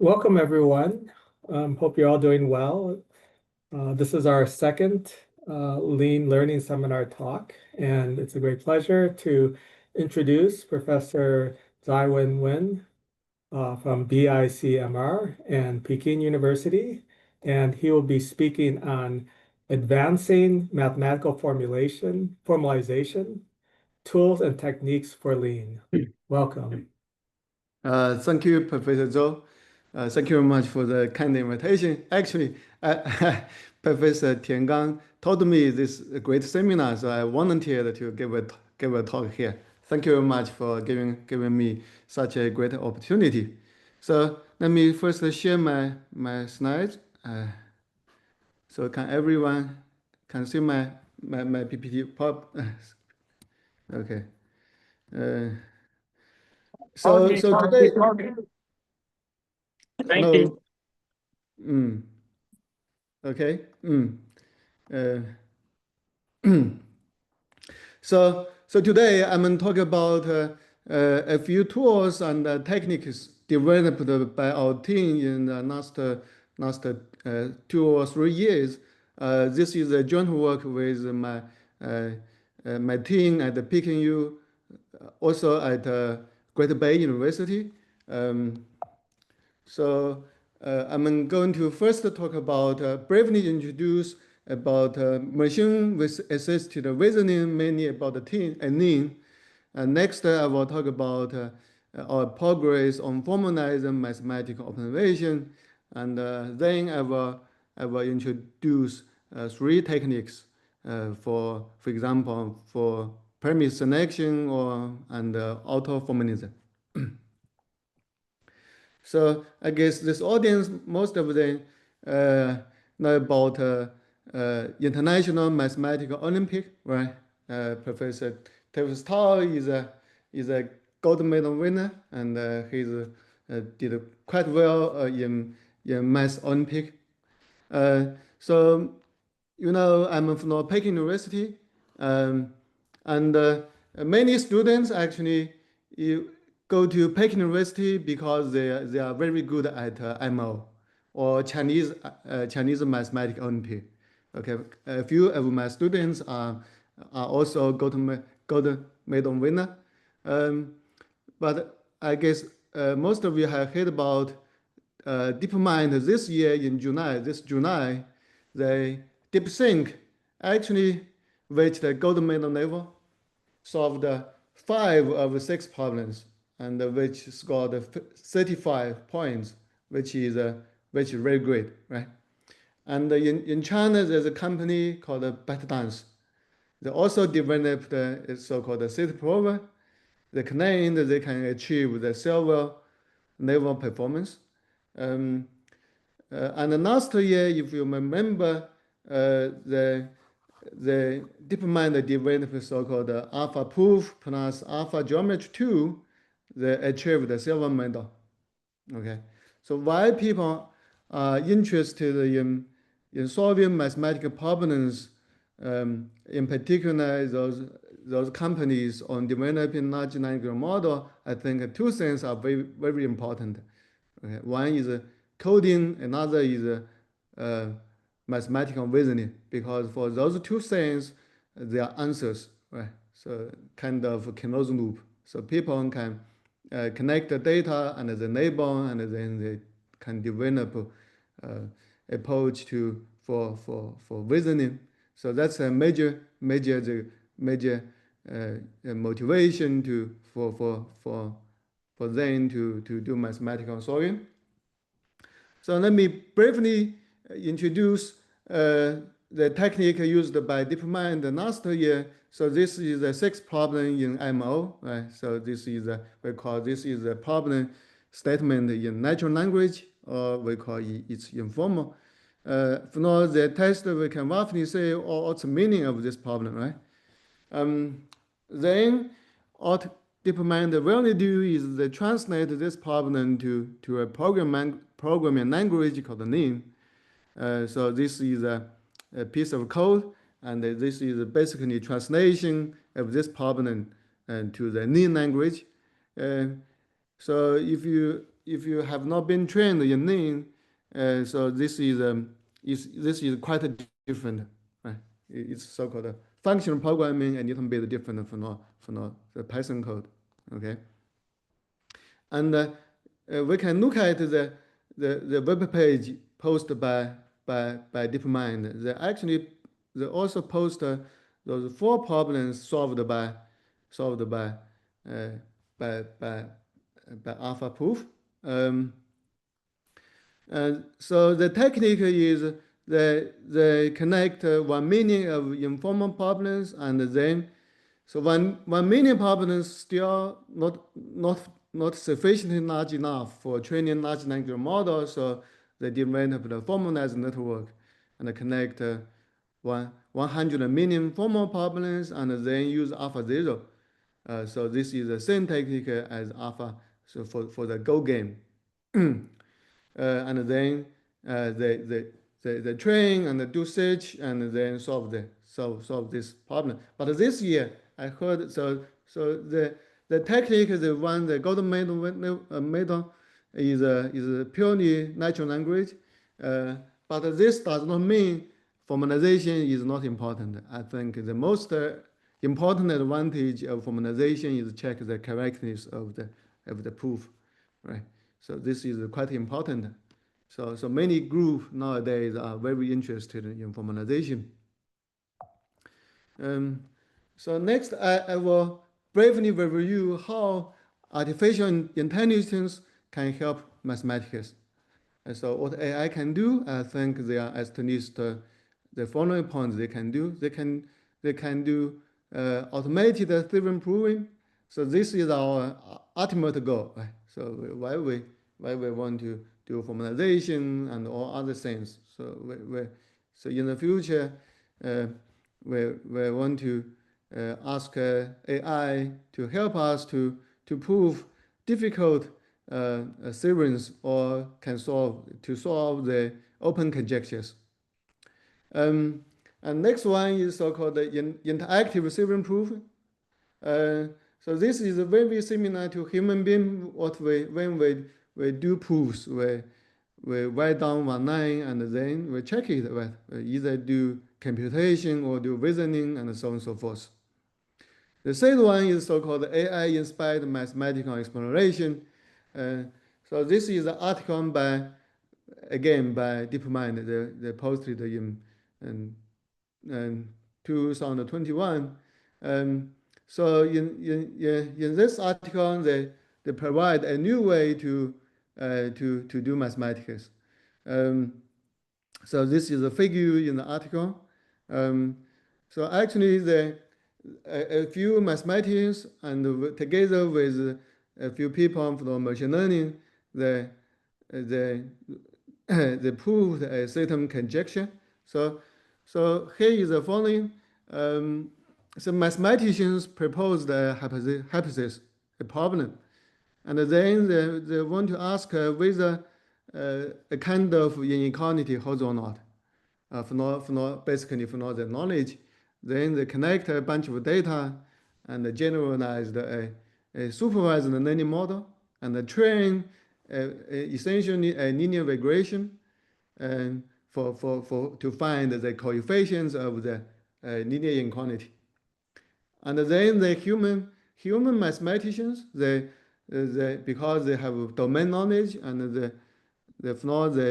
Welcome everyone. Hope you're all doing well. This is our second Lean Learning Seminar talk, and it's a great pleasure to introduce Professor Zaiwen Wen from BICMR and Peking University, and he will be speaking on advancing mathematical formalization, tools and techniques for Lean. Welcome. Thank you, Professor Zhou. Thank you very much for the kind invitation. Actually, Professor Tiangang told me this great seminar, so I volunteered to give a talk here. Thank you very much for giving me such a great opportunity. So let me first share my slides. So can everyone see my PPT pop? Okay. So today. Hello. Okay. So today I'm going to talk about a few tools and techniques developed by our team in the last 2 or 3 years. This is a joint work with my team at the Peking U, also at Great Bay University. I'm going to first talk about briefly introduce about machine with assisted reasoning, mainly about the team and Lean. Next, I will talk about our progress on formalizing mathematical observation, and then I will introduce 3 techniques for example, for premise selection and auto-formalism. So I guess this audience, most of them know about International Mathematical Olympic, right? Professor Davis Tao is a gold medal winner, and he did quite well in Math Olympic. So I'm from Peking University, and many students actually go to Peking University because they are very good at MO or Chinese Mathematics Olympiad. Okay, a few of my students are also gold medal winner, but I guess most of you have heard about DeepMind this year in July. This July, the DeepSync actually reached the gold medal level, solved 5 of 6 problems, and which scored 35 points, which is very great, right? And in China, there's a company called ByteDance. They also developed a so-called city prover. They claim that they can achieve the silver level performance. And last year, if you remember, the DeepMind developed so-called alpha proof plus alpha geometry 2. They achieved the silver medal. Okay, so why people are interested in solving mathematical problems, in particular those companies on developing large language model, I think 2 things are very, very important. Okay. One is coding, another is mathematical reasoning, because for those 2 things, they are answers, right? So kind of closed loop. So people can connect the data and the label, and then they can develop approach for reasoning. So that's a major motivation for them to do mathematical solving. So let me briefly introduce the technique used by DeepMind last year. So this is a 6th problem in MO, right? So this is we call this is a problem statement in natural language, or we call it's informal. For now, the test we can roughly say what's the meaning of this problem, right? Then what DeepMind really do is they translate this problem to a programming language called Lean. So this is a piece of code, and this is basically translation of this problem to the Lean language. So if you if you have not been trained in lean, so this is quite different, right? It's so-called functional programming, a little bit different from the Python code. Okay, and we can look at the web page posted by DeepMind. They also post those 4 problems solved uh, by by alpha proof. Um, so the technique is they connect 1 million of informal problems, and then so 1 million problems still not sufficiently large enough for training large language models. So they develop the formalized network and connect 100 million formal problems, and then use alpha zero. So this is the same technique as alpha. So for the Go game. And then they train and do search and then solve this problem. But this year I heard the technique, the one the golden medal is purely natural language, but this does not mean formalization is not important. I think the most important advantage of formalization is check the correctness of the proof, right? So this is quite important. So many groups nowadays are very interested in formalization. So next, I will briefly review how artificial intelligence can help mathematics. And so what AI can do, I think there are at least the following points they can do. They can do automated theorem proving. So this is our ultimate goal, right? So why we want to do formalization and all other things. So in the future, we want to ask AI to help us to prove difficult theorems or to solve the open conjectures. And next one is so-called interactive theorem proof. So this is very similar to human being. When we do proofs, we write down one line and then we check it. Right? We either do computation or do reasoning and so on and so forth. The third one is so-called AI-inspired mathematical exploration. So this is an article by DeepMind. They posted in 2021. So in this article, they provide a new way to do mathematics. So this is a figure in the article. So actually, a few mathematicians and together with a few people from machine learning, they proved a certain conjecture. So here is the following. So mathematicians proposed a hypothesis, a problem, and then they want to ask whether a kind of inequality holds or not. Basically for the knowledge. Then they connect a bunch of data and generalized a supervised learning model and train essentially a linear regression and to find the coefficients of the linear inequality. And then the human mathematicians, because they have domain knowledge and they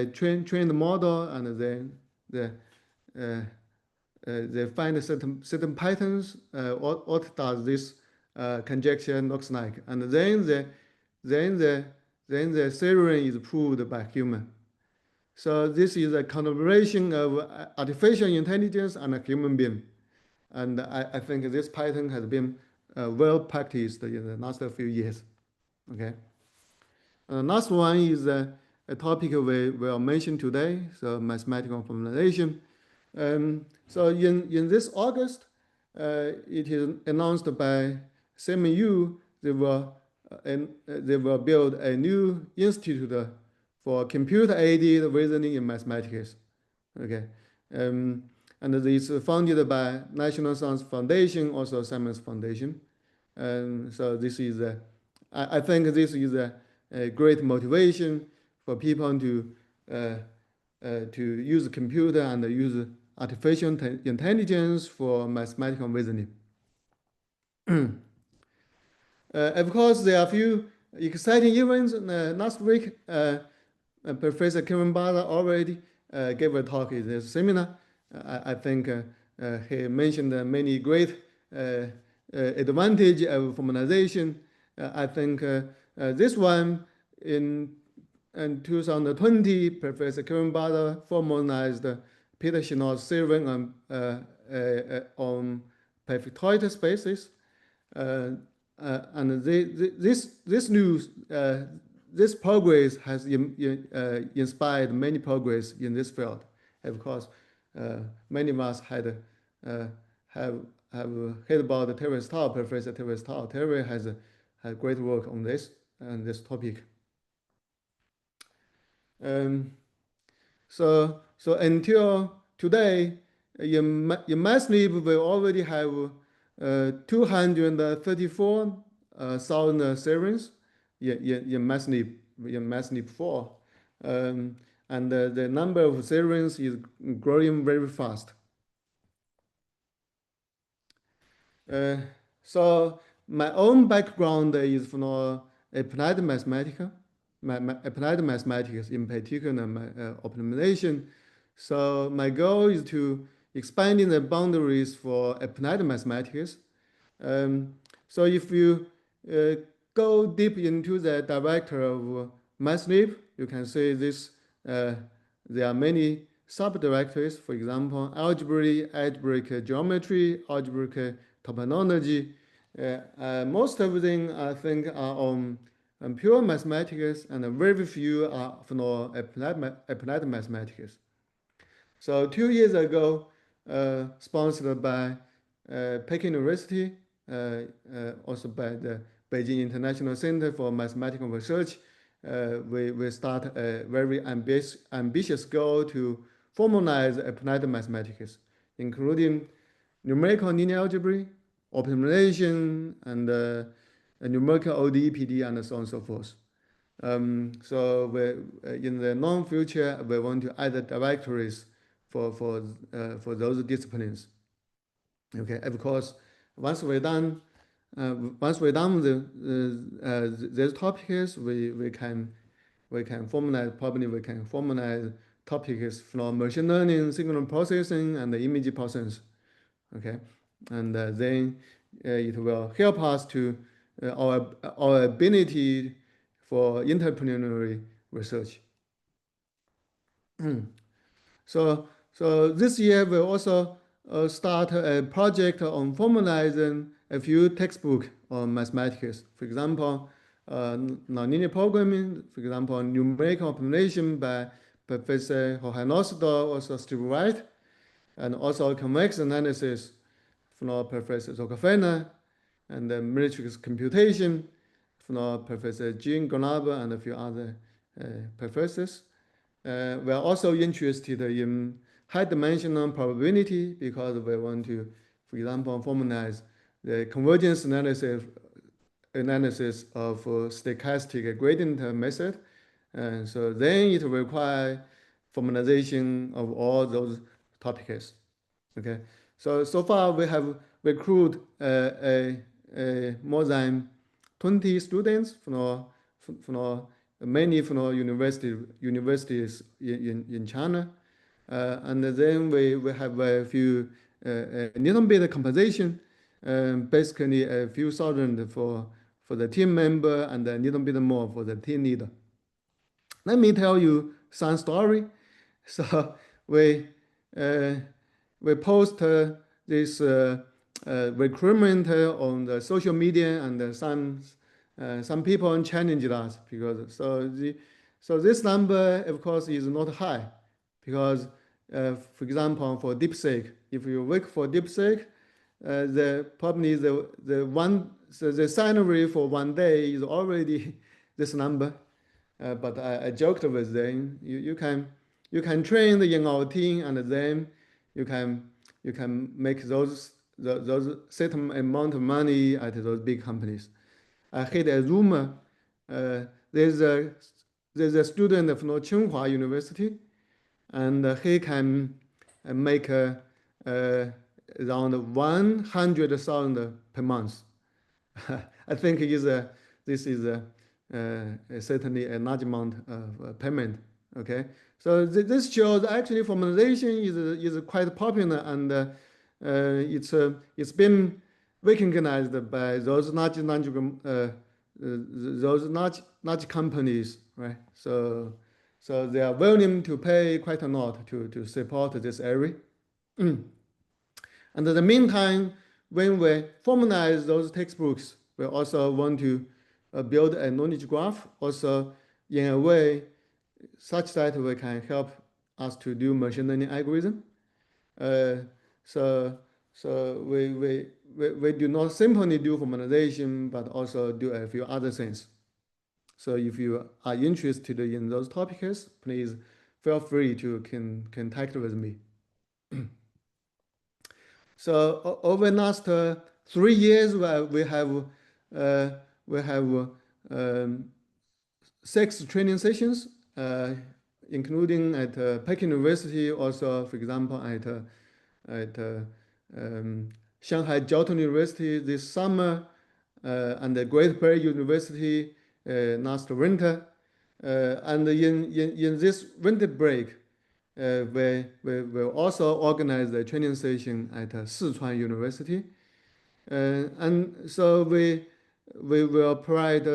train the model and they find certain patterns. What does this conjecture looks like? And then the theorem is proved by human. So this is a collaboration of artificial intelligence and a human being. And I think this pattern has been well practiced in the last few years. Okay. Last one is a topic we will mention today, so mathematical formalization. So in this August, it is announced by CMU they will build a new institute for computer-aided reasoning in mathematics. Okay, and it's funded by National Science Foundation, also Simons Foundation. So this is I think this is a great motivation for people to use computer and use artificial intelligence for mathematical reasoning. Of course, there are a few exciting events. Last week, Professor Kevin Barber already gave a talk in this seminar. I think he mentioned many great advantage of formalization. I think this one in 2020, Professor Kevin Barber formalized Peter Chenow's theorem on perfectoid spaces. And this progress has inspired many progress in this field. Of course, many of us have heard about the Terence Tao, Professor Terence Tao. Terry has great work on this topic. So until today, in MathLib, we already have 234,000 servers in MathLib 4. And the number of servers is growing very fast. So my own background is from applied mathematics, in particular optimization. So my goal is to expanding the boundaries for applied mathematics. So if you go deep into the director of MathLib, you can see this. There are many subdirectories. For example, algebraic geometry, algebraic topology. Most of them, I think, are on pure mathematics, and very few are from applied mathematics. So 2 years ago, sponsored by Peking University, also by the Beijing International Center for Mathematical Research, we start a very ambitious goal to formalize applied mathematics, including numerical linear algebra, optimization, and numerical ODE, PD, and so on and so forth. So in the long future, we want to add directories for those disciplines. Okay, of course, once we're done with these topics, we can formalize topics from machine learning, signal processing, and image processing. Okay, and then it will help us to our ability for interdisciplinary research. So this year we also start a project on formalizing a few textbooks on mathematics. For example, nonlinear programming, for example, numerical optimization by Professor Jorge Nosdor, also Steve Wright, and also convex analysis from Professor Rockefeller, and matrix computation from Professor Jean Granaber and a few other professors. We are also interested in high-dimensional probability because we want to, for example, formalize the convergence analysis of stochastic gradient method. And so then it requires formalization of all those topics. Okay. So far we have recruited more than 20 students many from universities in China. And then we have a few a little bit of composition, basically a few thousand for the team member and a little bit more for the team leader. Let me tell you some story. So we post this recruitment on the social media, and some people challenged us because so this number of course is not high because for example for DeepSeek, if you work for DeepSeek, the probably the salary for 1 day is already this number. But I joked with them. You can train in our team, and then you can make those certain amount of money at those big companies. I heard a rumor there's a there's a student from Tsinghua University, and he can make around 100,000 per month. I think this is certainly a large amount of payment. Okay, so this shows actually formalization is quite popular, and it's been recognized by those large companies, right? So they are willing to pay quite a lot to support this area. And in the meantime, when we formalize those textbooks, we also want to build a knowledge graph, also in a way such that we can help us to do machine learning algorithm. Uh, so we do not simply do formalization, but also do a few other things. So if you are interested in those topics, please feel free to contact with me. So over the last 3 years, we have 6 training sessions, including at Peking University, also, for example, at Shanghai Jiaotong University this summer, and the Great Barrier University last winter. And in this winter break, we will also organize a training session at Sichuan University. And so we will provide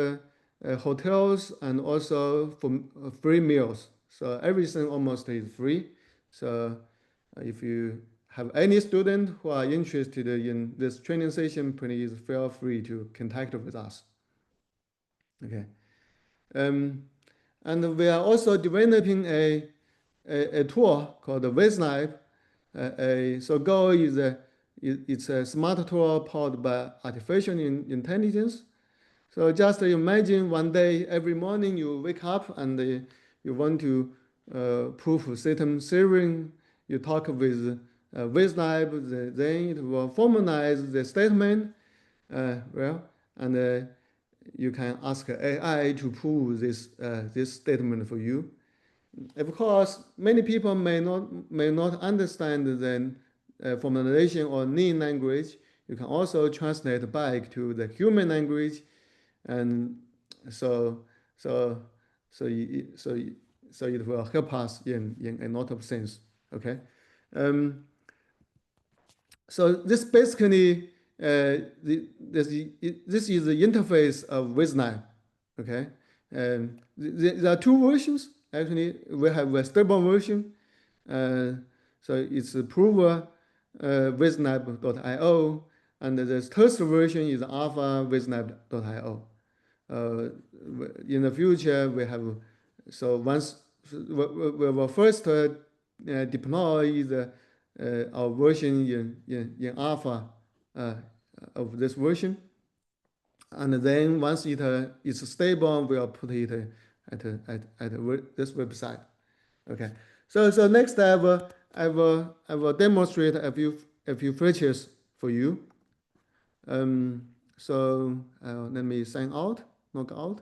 hotels and also for free meals. So everything almost is free. So if you have any student who are interested in this training session, please feel free to contact with us. Okay. And we are also developing a tool called the WizLab. So Go it's a smart tool powered by artificial intelligence. So just imagine one day, every morning you wake up and you want to prove certain theory. You talk with WizLab, then it will formalize the statement. And you can ask AI to prove this statement for you. Of course, many people may not understand the formalization or lean language. You can also translate back to the human language, and so it will help us in a lot of sense. Okay, so this basically this is the interface of WizLab. Okay, there are 2 versions. Actually, we have a stable version. So it's prover WizLab.io, and the third version is alpha WizLab.io. In the future, we have, so once we will first deploy our version in alpha of this version. And then once it is stable, we'll put it at this website. Okay. So next I will demonstrate a few features for you. So let me sign out, log out.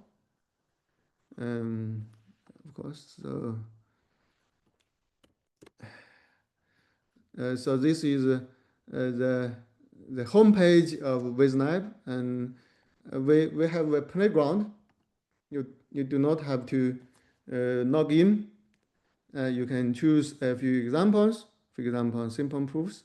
Of course. So this is the homepage of WizLab, and we have a playground. You do not have to log in. You can choose a few examples. For example, simple proofs.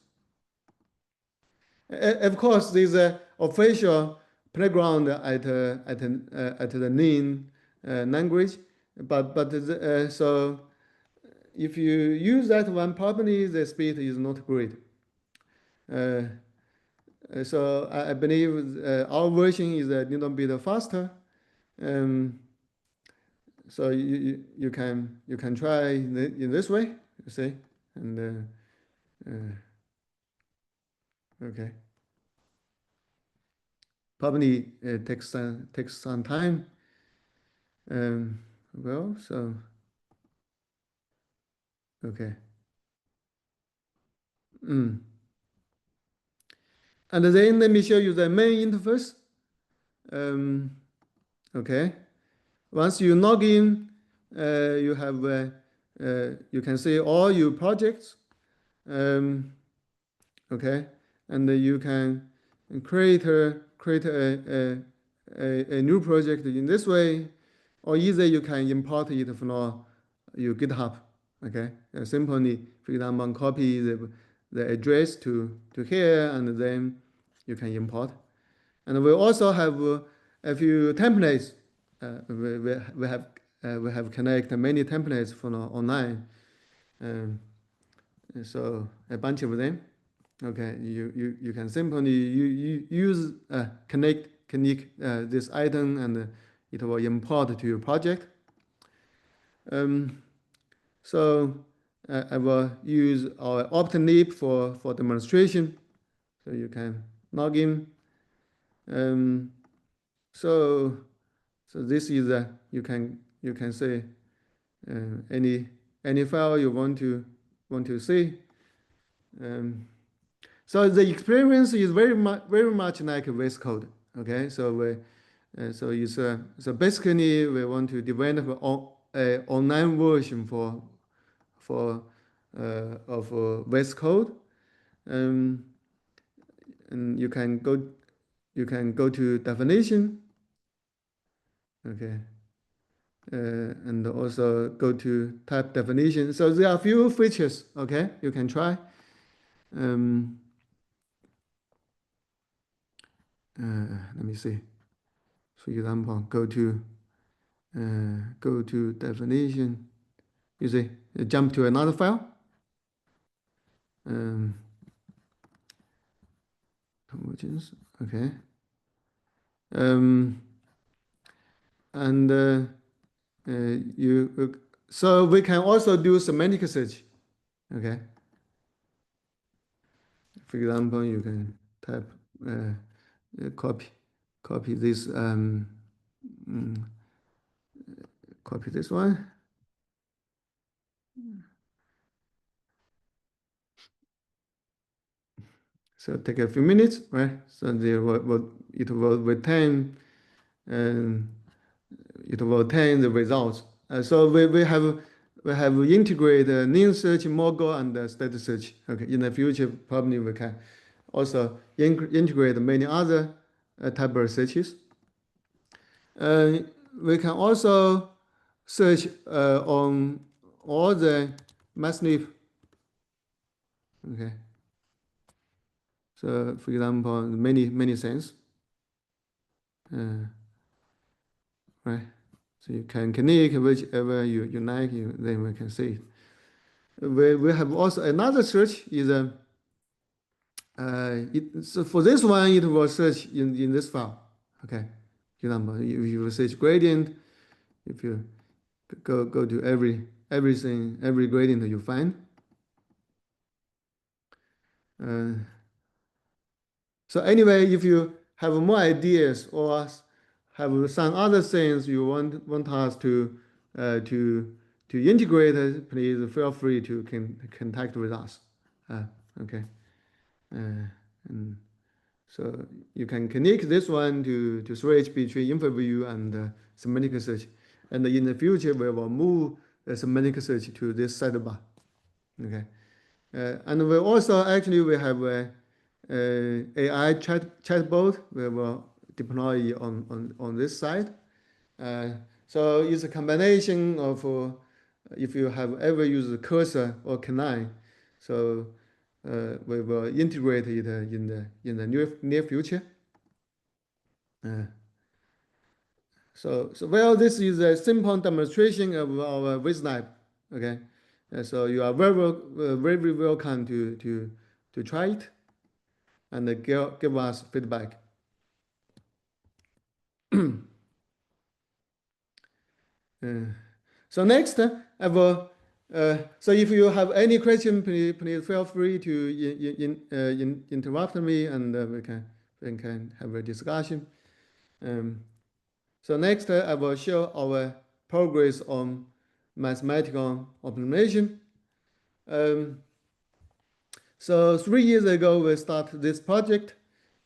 Of course, there's an official playground at the lean language, but so if you use that one property, the speed is not great. So I believe our version is a little bit faster. So you can try in this way, you see, and okay. Probably takes some time. Well, so okay. And then let me show you the main interface. Okay. Once you log in, you have you can see all your projects. Okay, and you can create a new project in this way, or either you can import it from your GitHub. Okay, simply, for example, copy the address to here, and then you can import. And we also have a few templates. We have connected many templates from online. Um, so a bunch of them. Okay, you can simply use connect this item, and it will import to your project. So I will use our OptLib for demonstration. So you can log in. So this is you can say any file you want to see. So the experience is very much like VS Code. Okay, so so basically we want to develop an online version of VS Code. And you can go to definition. Okay, and also go to type definition. So there are a few features. Okay, you can try. Let me see. For example, go to definition. You see, jump to another file. Convergence. Okay. And so we can also do semantic search. Okay. For example, you can type copy this copy this one. So take a few minutes, right? So it will return the results. So we have integrated name search, Mogul, and static search. Okay, in the future probably we can also integrate many other type of searches. We can also search on all the massif. Okay. So for example, many things. Right. So you can connect whichever you like, then we can see it. We have also another search is so for this one it will search in this file. Okay. For example, if you search gradient, if you go to every gradient you find. So anyway, if you have more ideas or have some other things you want us to integrate, please feel free to contact with us. Okay. And so you can connect this one to switch between InfoView and semantic search. And in the future, we will move the semantic search to this sidebar. Okay. And we also actually we have a AI chatbot we will deploy on this side. So it's a combination of if you have ever used Cursor or Canine, so we will integrate it in the near future. So well, this is a simple demonstration of our VisLab. Okay, so you are very welcome to try it and give us feedback. So next, I will. So if you have any question, please feel free to interrupt me, and we can have a discussion. So next, I will show our progress on mathematical optimization. So 3 years ago, we started this project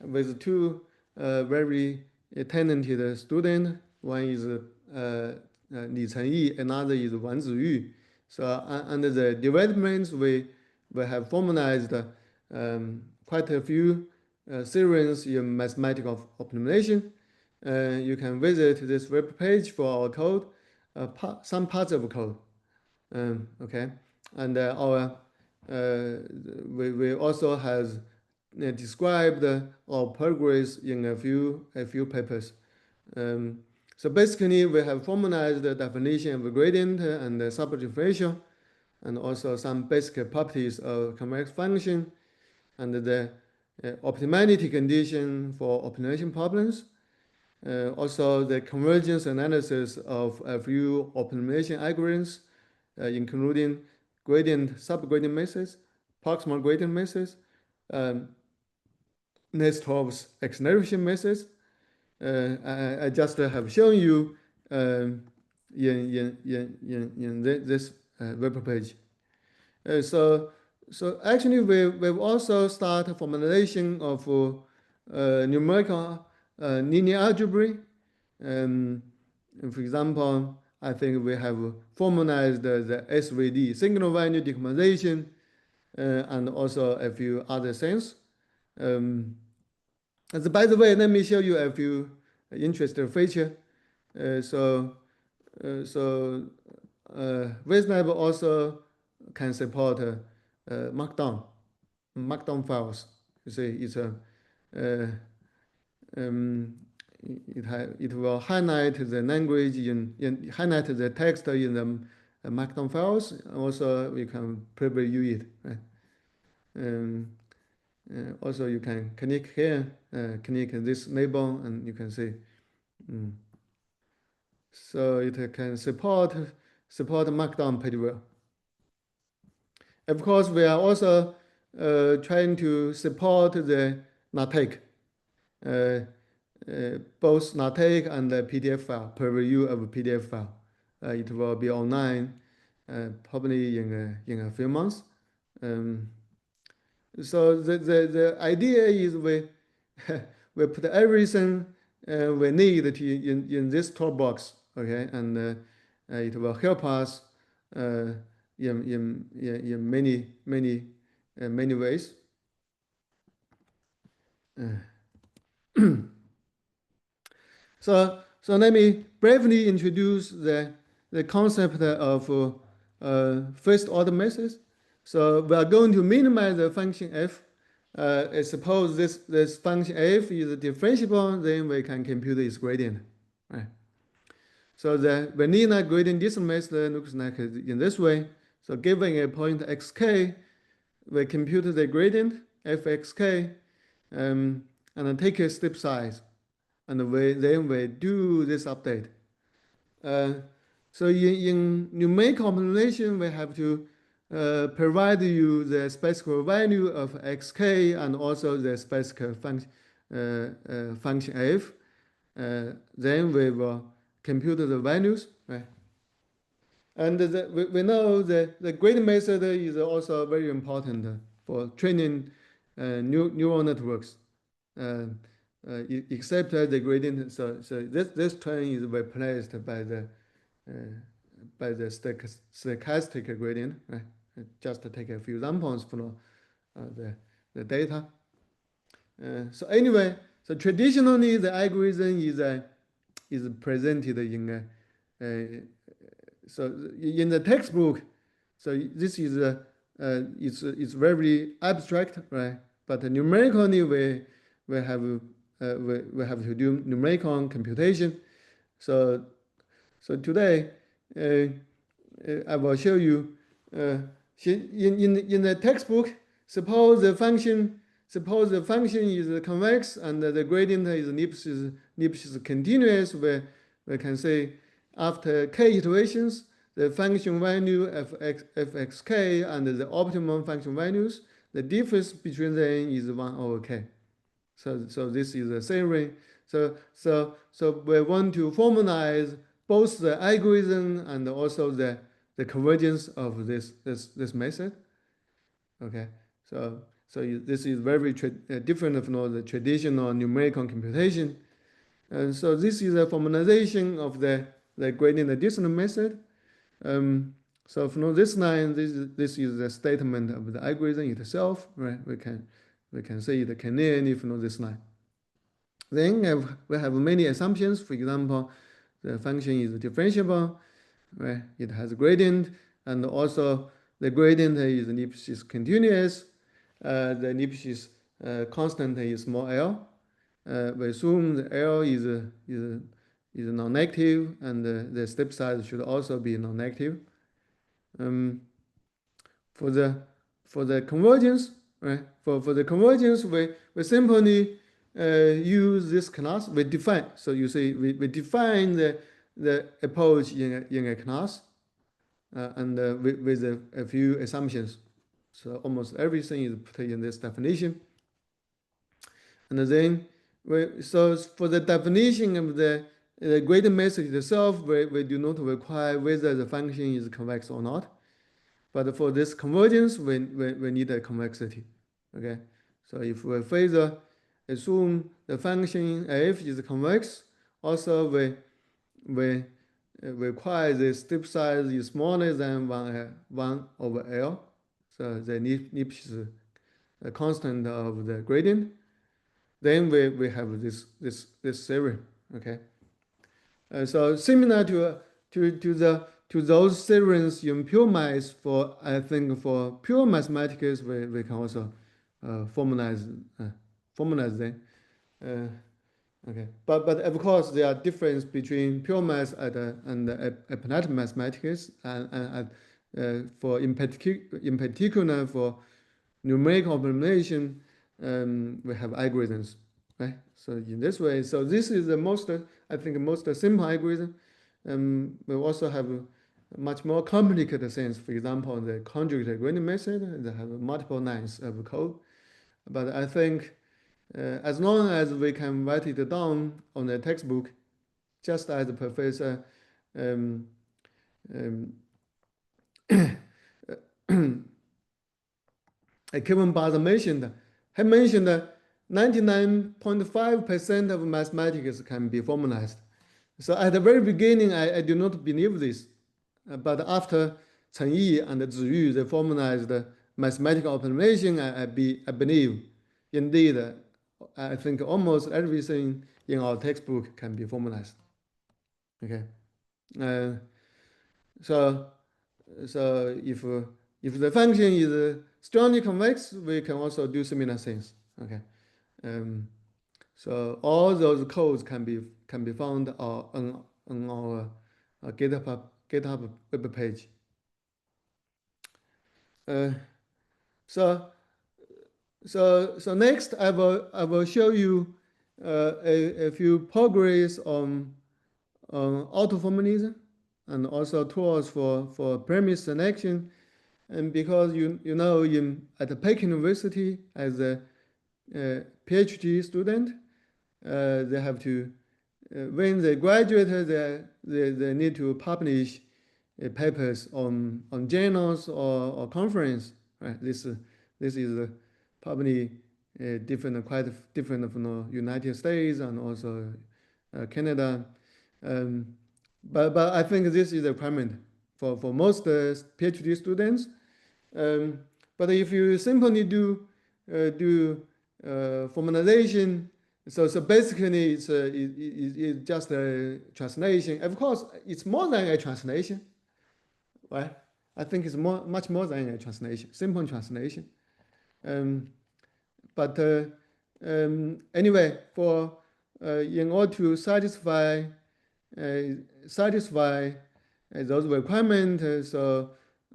with two very talented students. One is Li Chengyi, another is Wang Ziyu. So under the developments, we have formalized quite a few series in mathematical optimization. You can visit this web page for our code, some parts of code. Okay, and we also has described our progress in a few papers. So basically, we have formalized the definition of a gradient and the subdifferential, and also some basic properties of convex function, and the optimality condition for optimization problems. Also, the convergence analysis of a few optimization algorithms, including gradient, subgradient methods, proximal gradient methods, Nestor's acceleration methods. I just have shown you in this web page. So actually, we've also started formalization of numerical linear algebra. For example, I think we have formalized the SVD, single value decomposition, and also a few other things. By the way, let me show you a few interesting features. WizLab also can support markdown files. You see, it's a it will highlight the language highlight the text in the markdown files. Also, you can preview it. Right? Also, you can click here, click this label, and you can see. So it can support markdown pretty well. Of course, we are also trying to support the LaTeX, both LaTeX and the PDF file, preview of PDF file. It will be online probably in a few months. So the idea is we put everything we need in this toolbox, okay, and it will help us in many ways. So let me briefly introduce the concept of first order methods. So we are going to minimize the function f. Suppose this function f is differentiable, then we can compute its gradient. Right? So the vanilla gradient descent method looks like in this way. So given a point xk, we compute the gradient fxk and then take a step size. And then we do this update. So in numerical optimization, we have to provide you the specific value of xk and also the specific function f. Then we will compute the values, right? And we know the gradient method is also very important for training neural networks. Except the gradient, so this term is replaced by the stochastic gradient. Right? Just to take a few examples from the data. So anyway, so traditionally the algorithm is presented in so in the textbook. So this is it's very abstract, right? But numerically we have to do numerical computation. So today I will show you in the textbook. Suppose the function is convex and the gradient is Lipschitz continuous. We can say after k iterations, the function value of fxk and the optimum function values, the difference between them is 1 over k. So this is a theory. So we want to formalize both the algorithm and also the convergence of this method. Okay. So this is very different from the traditional numerical computation. And so this is a formalization of the the gradient descent method. So from this line, this is the statement of the algorithm itself, right? We can say it can linearly from this line. Then we have many assumptions. For example, the function is differentiable, right? It has a gradient, and also the gradient is ellipsis continuous. The ellipsis constant is small l. We assume the L is non-negative, and the step size should also be non-negative. For the convergence, right? For the convergence, we simply use this class. We define. So you see, we define the approach in a class, and with a few assumptions. So almost everything is put in this definition. And then so for the definition of the gradient method itself, we do not require whether the function is convex or not. But for this convergence, we need a convexity. Okay, so if we further assume the function f is convex, also we require the step size is smaller than 1 over L. So the ellipsis is a constant of the gradient. Then we have this theorem. Okay, so similar to those theorems in pure math, I think for pure mathematics we can also formalize them. Okay, but of course there are differences between pure math and applied mathematics, and for in particular for numerical optimization, we have algorithms, right? So in this way, so this is the most, I think, most simple algorithm. We also have much more complicated things. For example, the conjugate gradient method, they have multiple lines of code. But I think as long as we can write it down on the textbook, just as the professor Kevin Barth mentioned, he mentioned that 99.5% of mathematics can be formalized. So at the very beginning, I do not believe this. But after Chen Yi and Ziyu, they formalized mathematical optimization, I believe. Indeed, I think almost everything in our textbook can be formalized. Okay. So if the function is strongly convex, we can also do similar things. Okay. So all those codes can be found on our GitHub web page. So next I will show you a few progress on autoformalism and also tools for premise selection. And because you know at the Peking University as a PhD student, they have to when they graduate, they need to publish papers on journals or conference. Right? This is probably quite different from the United States and also Canada. But I think this is a requirement for most PhD students. But if you simply do formalization, so basically it's just a translation. Of course, it's more than a translation, right? I think it's much more than a translation, simple translation. But anyway, in order to satisfy those requirements, so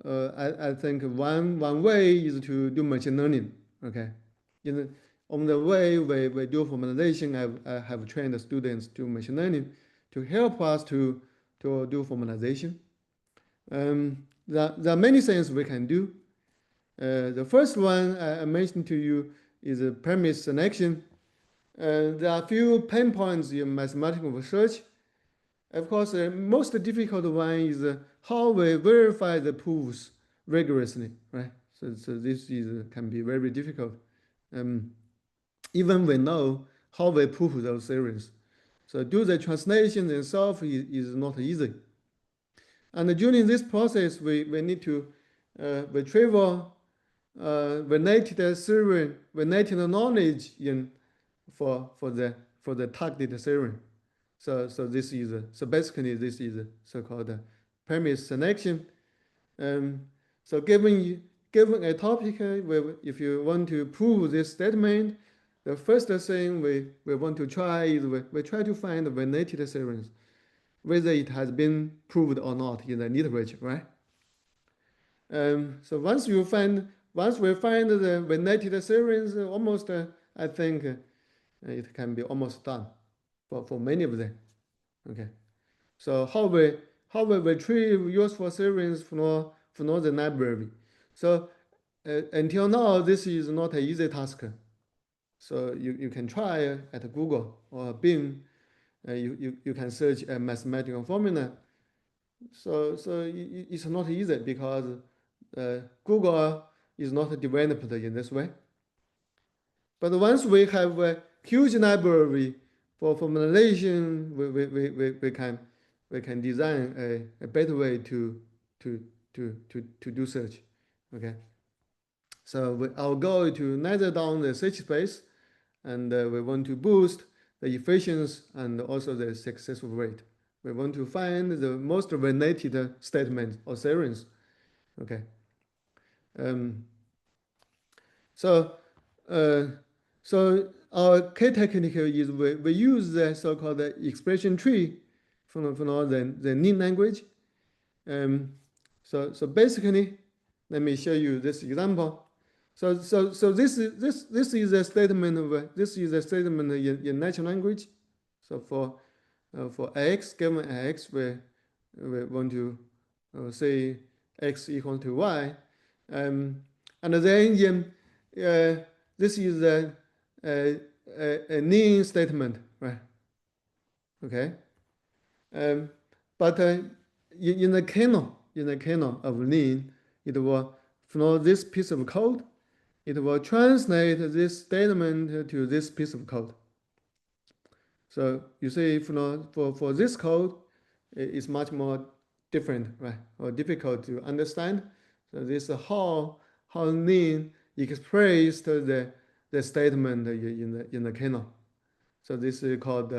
I think one way is to do machine learning. Okay, on the way we do formalization, I have trained the students to machine learning to help us to do formalization. There are many things we can do. The first one I mentioned to you is a premise selection. There are a few pain points in mathematical research. Of course, the most difficult one is how we verify the proofs rigorously, right? So this can be very difficult. Even we know how we prove those theories. So do the translation itself is not easy. And during this process, we need to retrieve related theory, related knowledge for the targeted theory. So basically this is so-called premise selection. So given a topic, if you want to prove this statement, the first thing we want to try is we try to find the related theories, whether it has been proved or not in the literature, right? So once we find the related theories, almost I think it can be almost done for many of them. Okay. So how we retrieve useful theories from the library. So until now, this is not an easy task. So you can try at Google or Bing. You can search a mathematical formula. So it's not easy because Google is not developed in this way. But once we have a huge library for formalization, we can design a better way to do search. Okay. So our goal is to narrow down the search space, and we want to boost the efficiency and also the successful rate. We want to find the most related statements or theorems. Okay. So our key technique is we use the so-called expression tree from the Ning language. So basically, let me show you this example. So this is a statement in natural language. So for x, given x, we want to say x equal to y, and then this is a Ning statement, right? Okay, but in the kernel of Ning, it will from this piece of code, it will translate this statement to this piece of code. So you see, for this code, it's much more different, right, or difficult to understand. So this is how Ning expressed the statement in the kernel. So this is called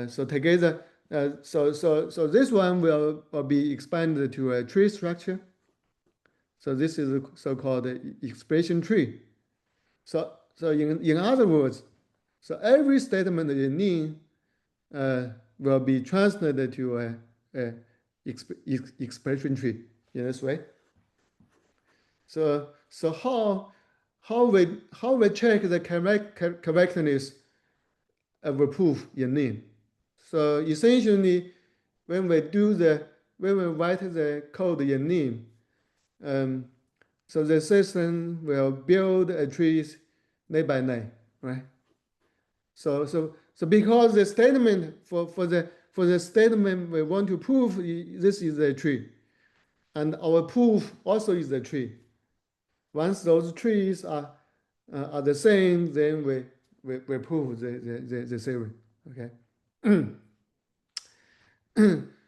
so together. So this one will be expanded to a tree structure. So this is a so-called expression tree. So in other words, so every statement in Ning will be translated to a expression tree in this way. So how we check the correctness of a proof in Ning? So essentially, when we write the code in Ning, so the system will build a tree line by line, right? So because the statement for the statement we want to prove, this is a tree, and our proof also is a tree. Once those trees are the same, then we prove the theory. Okay.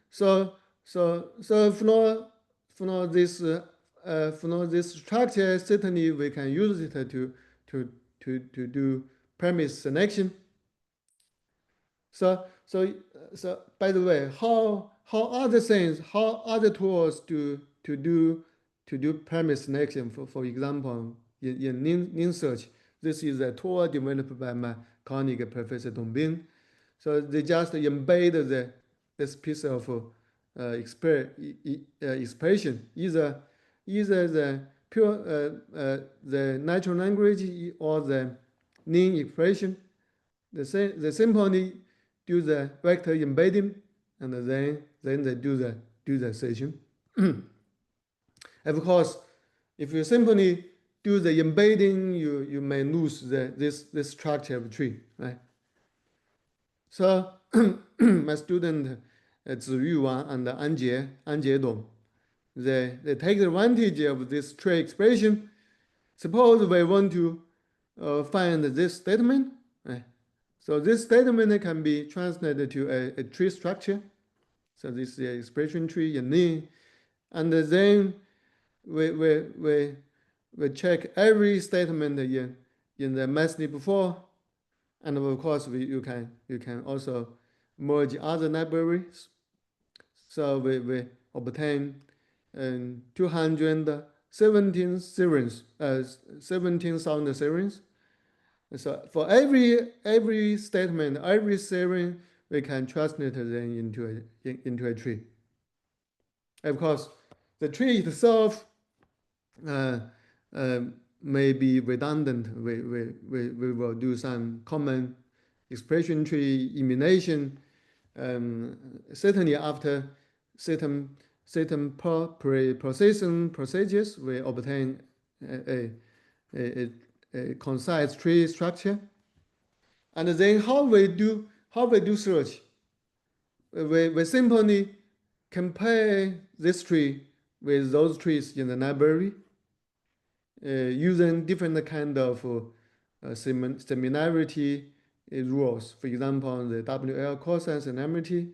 So from this structure, certainly we can use it to do premise selection. So by the way, how other tools to do premise selection, for example, in Ning search. This is a tool developed by my colleague Professor Dong Bin. So they just embed this piece of expression, either the pure the natural language or the Ning expression. They simply do the vector embedding, and then they do the session. Of course, if you simply do the embedding, you may lose this structure of tree, right? So my student Zaiwen Wen and Anjie Dong, they take advantage of this tree expression. Suppose we want to find this statement, right? So this statement can be translated to a tree structure. So this is the expression tree in Lean. And then we check every statement in the MathLib 4. And of course, you can also merge other libraries. So we obtain 217 series, 17,000 series. So for every statement, every series, we can translate them into a tree. Of course, the tree itself uh, may be redundant. We will do some common expression tree elimination. Certainly after certain pre-processing procedures, we obtain a concise tree structure. And then how we do search? We simply compare this tree with those trees in the library using different kind of similarity rules. For example, the WL cosine similarity.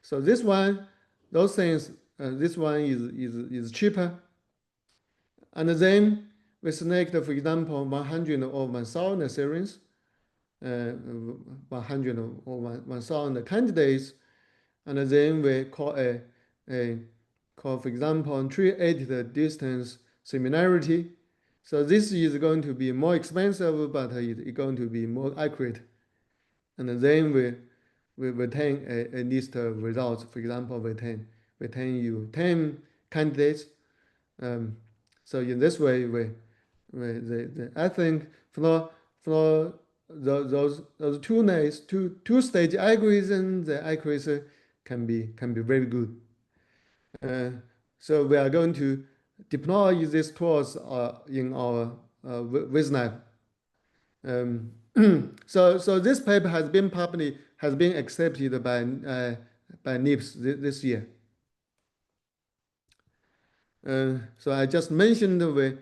So this one, those things, this one is cheaper. And then we select, for example, 100 or 1,000 series, 100 or 1,000 candidates, and then we call for example, tree edit distance similarity. So this is going to be more expensive, but it's going to be more accurate. And then we retain a list of results. For example, retain you 10 candidates. So in this way, I think for those two-stage algorithms, the accuracy can be very good. So we are going to deploy these tools in our WizLab. So this paper has been accepted by NIPS this year. So I just mentioned we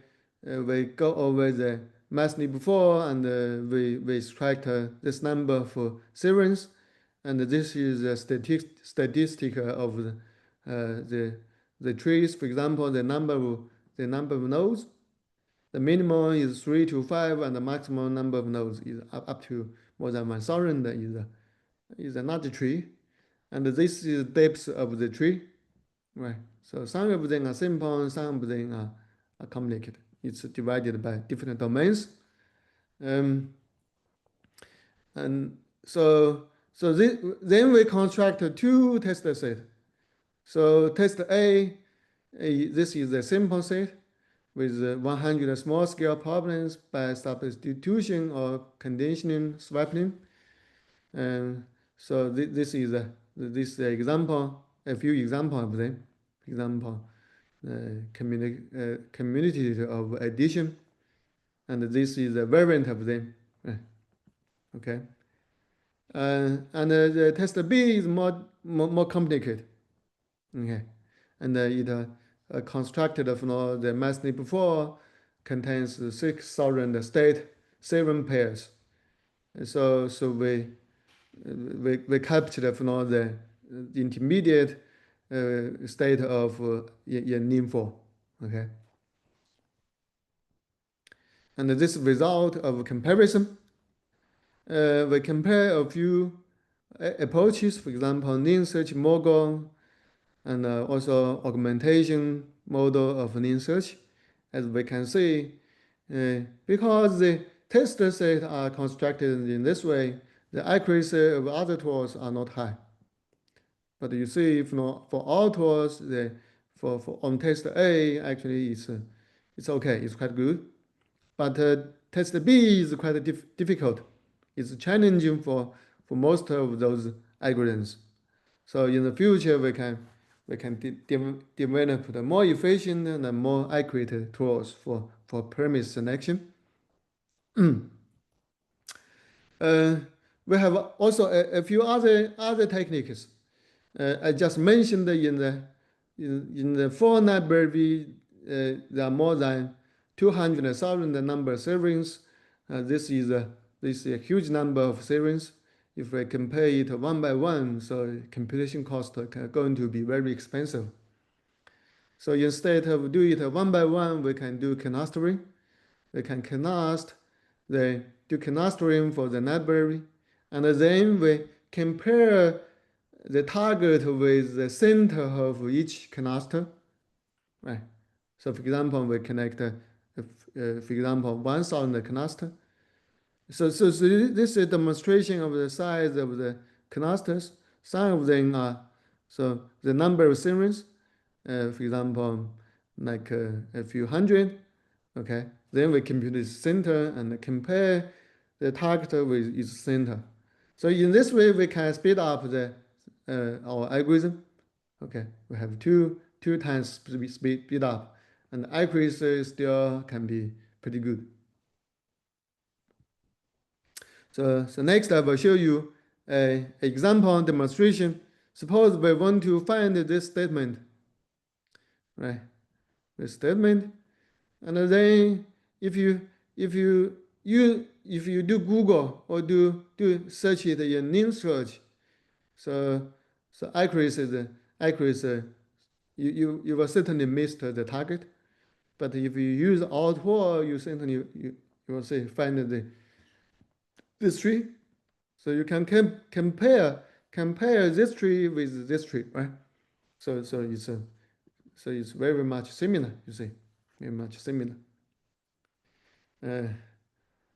go over the MathLib 4 and we extract this number for series, and this is a statistic of the trees. For example, the number of nodes. The minimum is 3 to 5, and the maximum number of nodes is up to more than 1,000. Is a large tree, and this is the depth of the tree, right? So some of them are simple, some of them are complicated. It's divided by different domains, and then we construct two test sets. So test A, this is a simple set with 100 small-scale problems by substitution or conditioning swapping. And so this is this example, a few examples of them. For example, community of addition, and this is a variant of them. Okay. And the test B is more complicated. Okay, and it constructed from the MathLib 4 contains 6,000 state 7 pairs. So we captured from the intermediate state of in NIM4. Okay, and this result of comparison, we compare a few approaches. For example, lean search model, and also augmentation model of lean search. As we can see, because the test sets are constructed in this way, the accuracy of other tools are not high. But you see, for all tools, for on test A, actually it's okay, it's quite good. But test B is quite difficult. It's challenging for most of those algorithms. So in the future, we can develop the more efficient and more accurate tools for premise selection. We have also a few other techniques. I just mentioned in the 4 library, there are more than 200,000 number of series. This is a huge number of series. if we compare it one by one, so computation cost are going to be very expensive. So instead of doing it one by one, we can do canastering. We can do canastering for the library, and then we compare the target with the center of each canaster, right? So for example, we connect, for example, 1,000 canaster. So this is a demonstration of the size of the canasters. Some of them are, so the number of serins, for example, like a few hundred, okay? Then we compute its center and compare the target with its center. So in this way, we can speed up our algorithm. Okay, we have two times speed up, and the accuracy still can be pretty good. So next I will show you an example demonstration. Suppose we want to find this statement, right? This statement, and then if you do Google or do search it in name search, so accuracy you will certainly miss the target. But if you use Alt4, you certainly you will say find this tree. So you can compare this tree with this tree, right? So it's very much similar. You see, very much similar.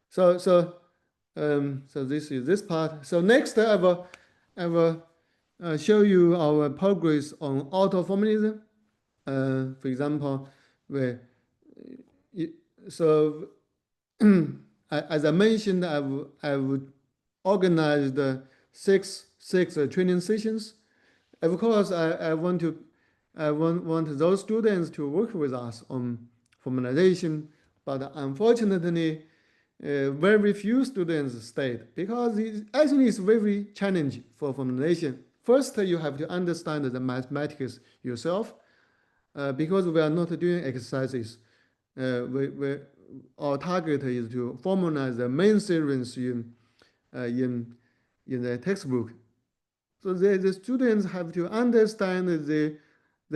So this is this part. So next I will show you our progress on auto-formalism. For example, where so as I mentioned, I would organize the six training sessions. Of course, I want those students to work with us on formalization, but unfortunately, very few students stayed because it's very challenging for formulation. First, you have to understand the mathematics yourself, because we are not doing exercises. Our target is to formalize the main series in the textbook. So the students have to understand the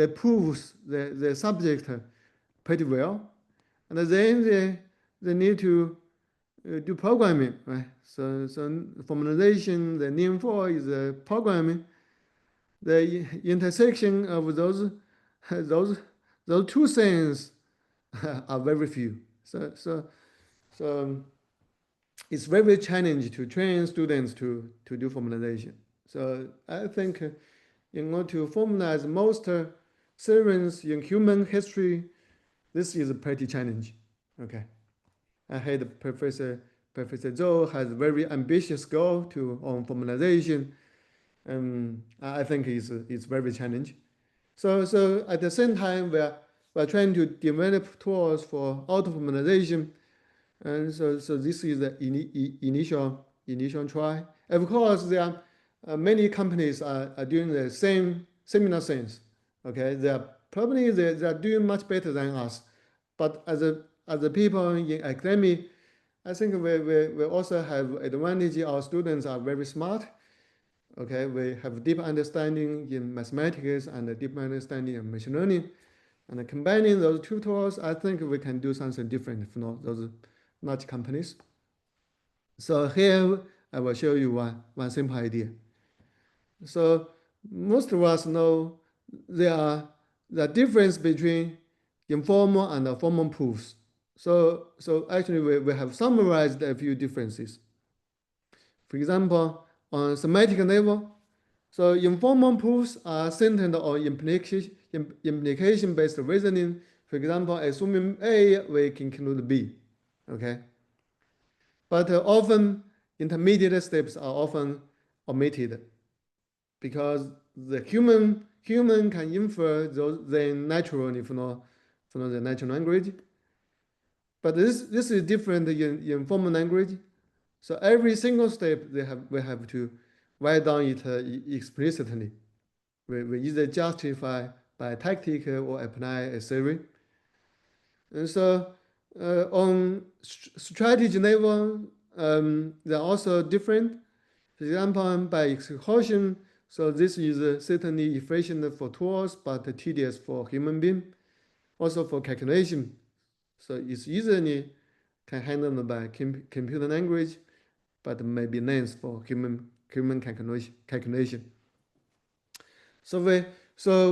proofs, the subject pretty well, and then they need to do programming, right? So formalization, the name for is programming. The intersection of those two things are very few. So it's very challenging to train students to do formalization. So I think in order to formalize most theorems in human history, this is pretty challenging. Okay. I had Professor Zhou has a very ambitious goal on formalization. I think it's very challenging. So at the same time, we're trying to develop tools for auto formalization, and so this is the initial try. Of course, there are many companies are doing the similar things. Okay, they are doing much better than us, but as a people in academic, I think we also have advantage. Our students are very smart. Okay, we have deep understanding in mathematics and a deep understanding in machine learning. And combining those two tools, I think we can do something different from those large companies. So here I will show you one simple idea. So most of us know the difference between informal and formal proofs. So actually we have summarized a few differences. For example, on semantic level, so informal proofs are centered on implication-based reasoning. For example, assuming A, we can include B. Okay. But often intermediate steps are often omitted because the human can infer those then naturally from the natural language. But this is different in formal language. So every single step we have to write down it explicitly. We either justify by tactic or apply a theory. And so on strategy level, they're also different. For example, by execution, so this is certainly efficient for tools, but tedious for human being. Also for calculation, so it's easily can handled by computer language, but maybe length for human calculation. So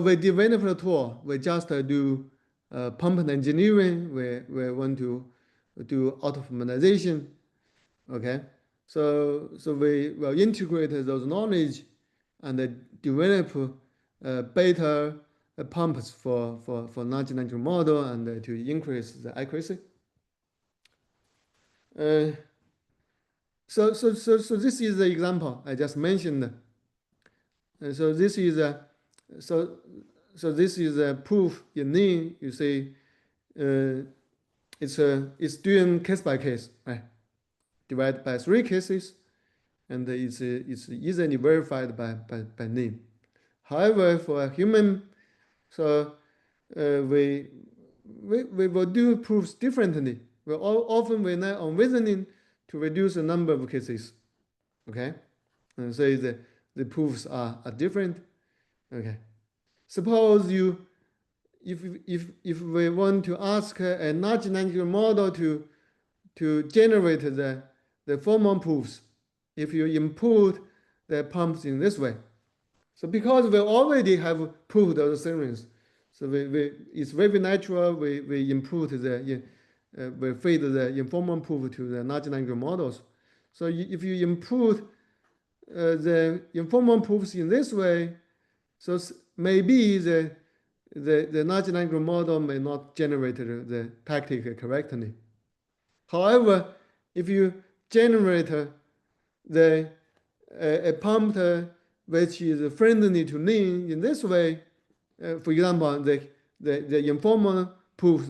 we develop a tool. We just do pump engineering. We want to do auto formalization. Okay, so we will integrate those knowledge and develop better pumps for large language model and to increase the accuracy. So this is the example I just mentioned. So this is a this is a proof in Lean. You see, it's doing case by case, right? Divided by 3 cases, and it's easily verified by Lean. However, for a human, so we will do proofs differently. Often we rely on reasoning to reduce the number of cases. Okay, and so the proofs are different. Okay, suppose if we want to ask a large language model to generate the formal proofs, if you input the pumps in this way, so because we already have proved those theorems, so it's very natural we input we feed the informal proof to the large language models. So if you input the informal proofs in this way, so maybe the large language model may not generate the tactic correctly. However, if you generate a prompt which is friendly to Lean in this way, for example, the informal proof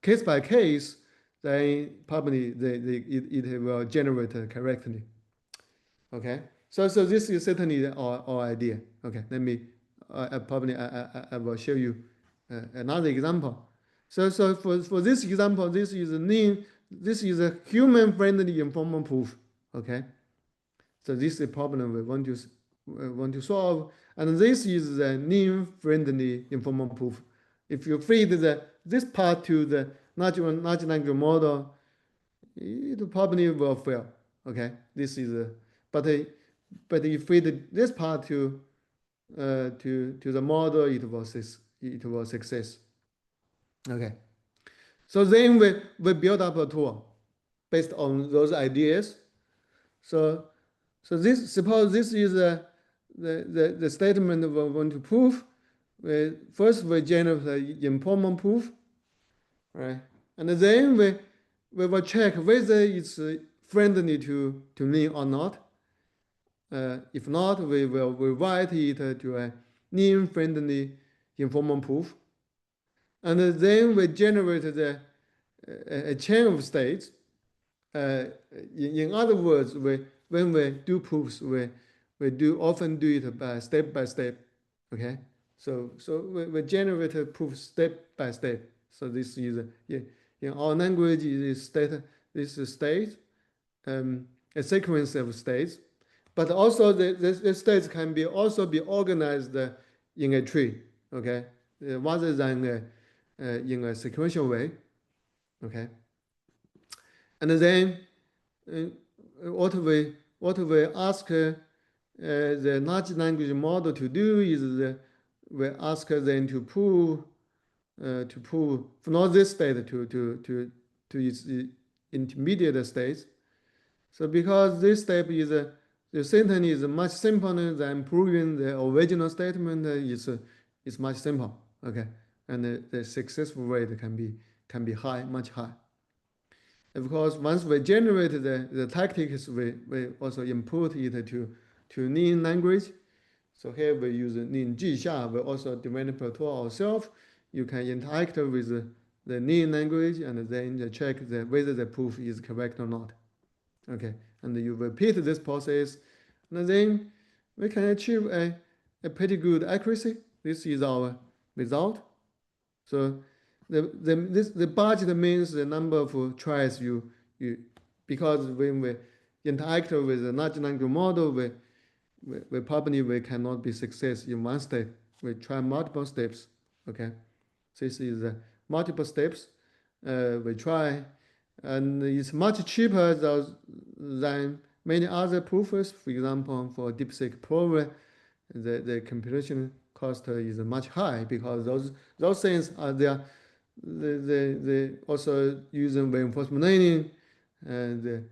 case by case, then probably it will generate correctly. Okay, so this is certainly our idea. Okay, let me I will show you another example. So for this example, this is a human friendly informal proof. Okay, so this is a problem we want to solve, and this is the Lean friendly informal proof. If you feed this part to the large language model, it probably will fail. Okay, this is but if you feed this part to the model, it was success. Okay, so then we build up a tool based on those ideas. So suppose this is the statement we want to prove. First we generate the informal proof, right? And then we will check whether it's friendly to Lean or not. If not, we will rewrite it to a Lean friendly informal proof. And then we generate a chain of states. In other words, when we do proofs, we often do it by step. Okay, so we generate a proof step by step. So this is in our language is state. This is state, a sequence of states, but also the states can also be organized in a tree. Okay, rather than in a sequential way. Okay, and then what we ask the large language model to do is we ask them to prove from this state to its intermediate states. So because this step is the sentence is much simpler than proving the original statement, is much simple. Okay, and the successful rate can be high, much high. Of course, once we generate the tactics, we also input it to Lean language. So here we use Lean G#. We also develop a tool ourselves. You can interact with the Lean language and then check whether the proof is correct or not. Okay, and you repeat this process, and then we can achieve a pretty good accuracy. This is our result. So the budget means the number of tries you because when interact with a large language model, we probably we cannot be success in one step. We try multiple steps. Okay, this is multiple steps. We try, and it's much cheaper than many other proofs. For example, for DeepSeek prover, the computation cost is much high because those things are there. They also using reinforcement learning, and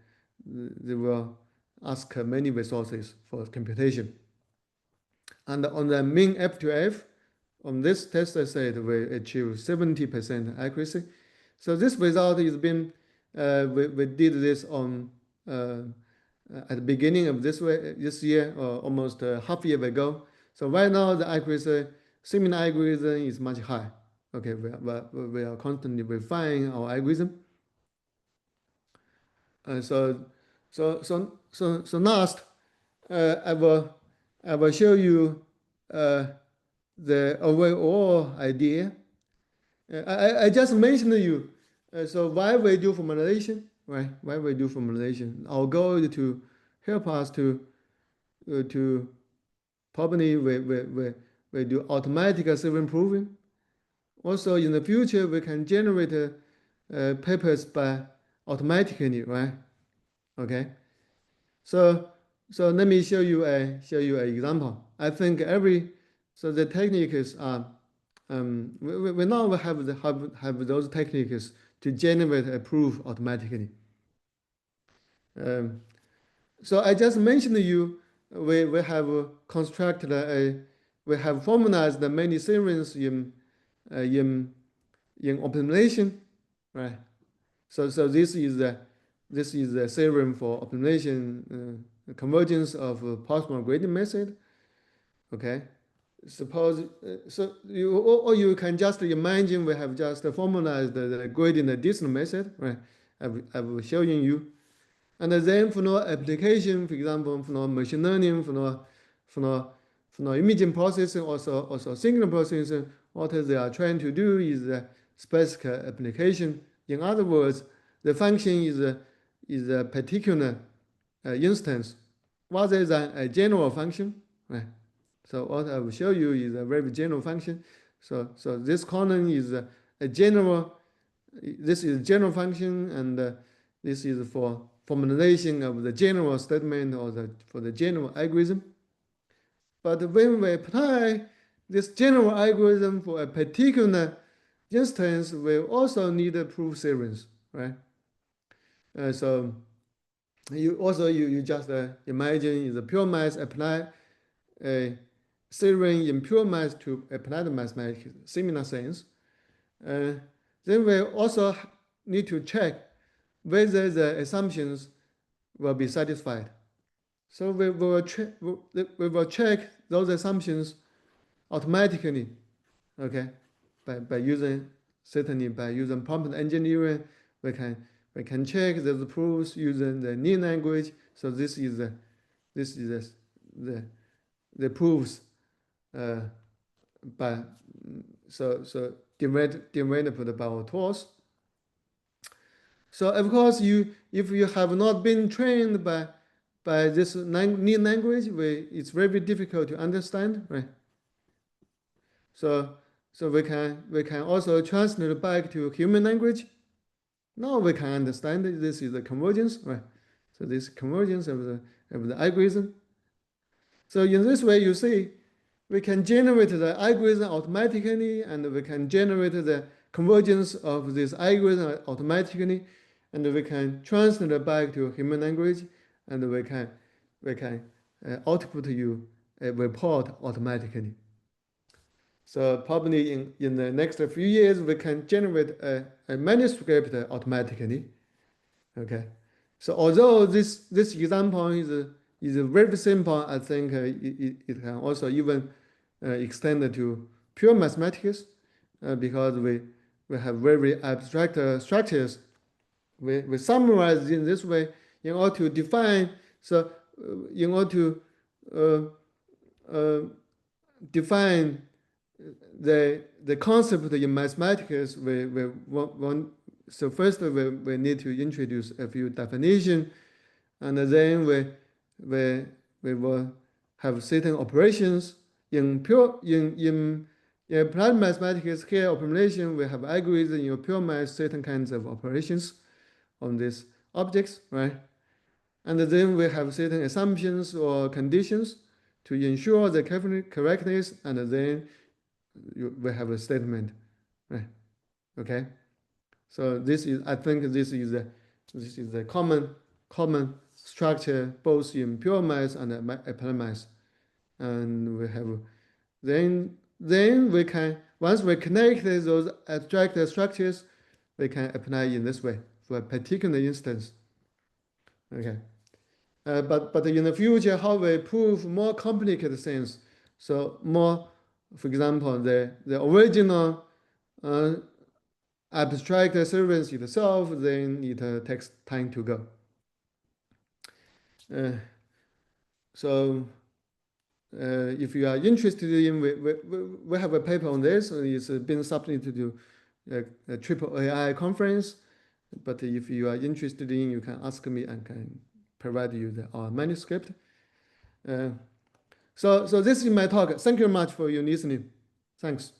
they will ask many resources for computation. And on the mean F2F, on this test set, we achieve 70% accuracy. So this result is been, we did this on at the beginning of this year, or almost half year ago. So right now the accuracy, similar algorithm is much high. Okay, we are constantly refining our algorithm. So last, I will show you the overall idea. I just mentioned to you. So why we do formalization, right? Why we do formalization? Our goal is to help us to probably we do automatic self-improving. Also in the future we can generate papers by automatically, right? Okay. So let me show you an example. I think so the techniques are we now have those techniques to generate a proof automatically. So I just mentioned to you we have constructed we have formalized many theorems in optimization, right? So this is the theorem for optimization, convergence of possible gradient method. Okay, suppose so you can just imagine we have just formalized the gradient distance method, right? I've shown you, and then for no application, for example, for no machine learning, for no imaging processing, also signal processing, what they are trying to do is specific application. In other words, the function is a particular instance rather than a general function, right? So what I will show you is a very general function. So this column is a general. This is general function, and this is for formalization of the general statement or for the general algorithm. But when we apply this general algorithm for a particular instance, we also need a proof series, right? So you just imagine is a pure math apply a theorem in pure math to applied mathematics, similar things. Then we also need to check whether the assumptions will be satisfied. So we will check those assumptions automatically, okay, by using prompt engineering. We can check the proofs using the near language. So this is the proofs by developed by our tools. So of course if you have not been trained by this near language, it's very difficult to understand, right? So we can also translate back to human language. Now we can understand that this is the convergence, right? So this convergence of the algorithm. So in this way, you see, we can generate the algorithm automatically, and we can generate the convergence of this algorithm automatically, and we can translate it back to human language, and we can output you a report automatically. So probably in the next few years, we can generate a manuscript automatically. Okay. So although this example is very simple, I think it can also even extend to pure mathematics because we have very abstract structures. We summarize in this way in order to define. So in order to define the concept in mathematics, we want. So first we need to introduce a few definitions, and then we will have certain operations in pure in applied mathematics scale optimization. We have algorithms in pure math, certain kinds of operations on these objects, right? And then we have certain assumptions or conditions to ensure the correctness, and then we have a statement, right? Okay. So this is, I think, this is a common structure both in pure math and applied math, and we have then we can, once we connect those abstract structures, we can apply in this way for a particular instance. Okay. But in the future, how we prove more complicated things. So more, for example, the original uh, abstract service itself, then it takes time to go. Uh, so if you are interested in, we have a paper on this. It's been submitted to a triple AI conference. But if you are interested in, you can ask me and can provide you our manuscript. So this is my talk. Thank you very much for your listening. Thanks.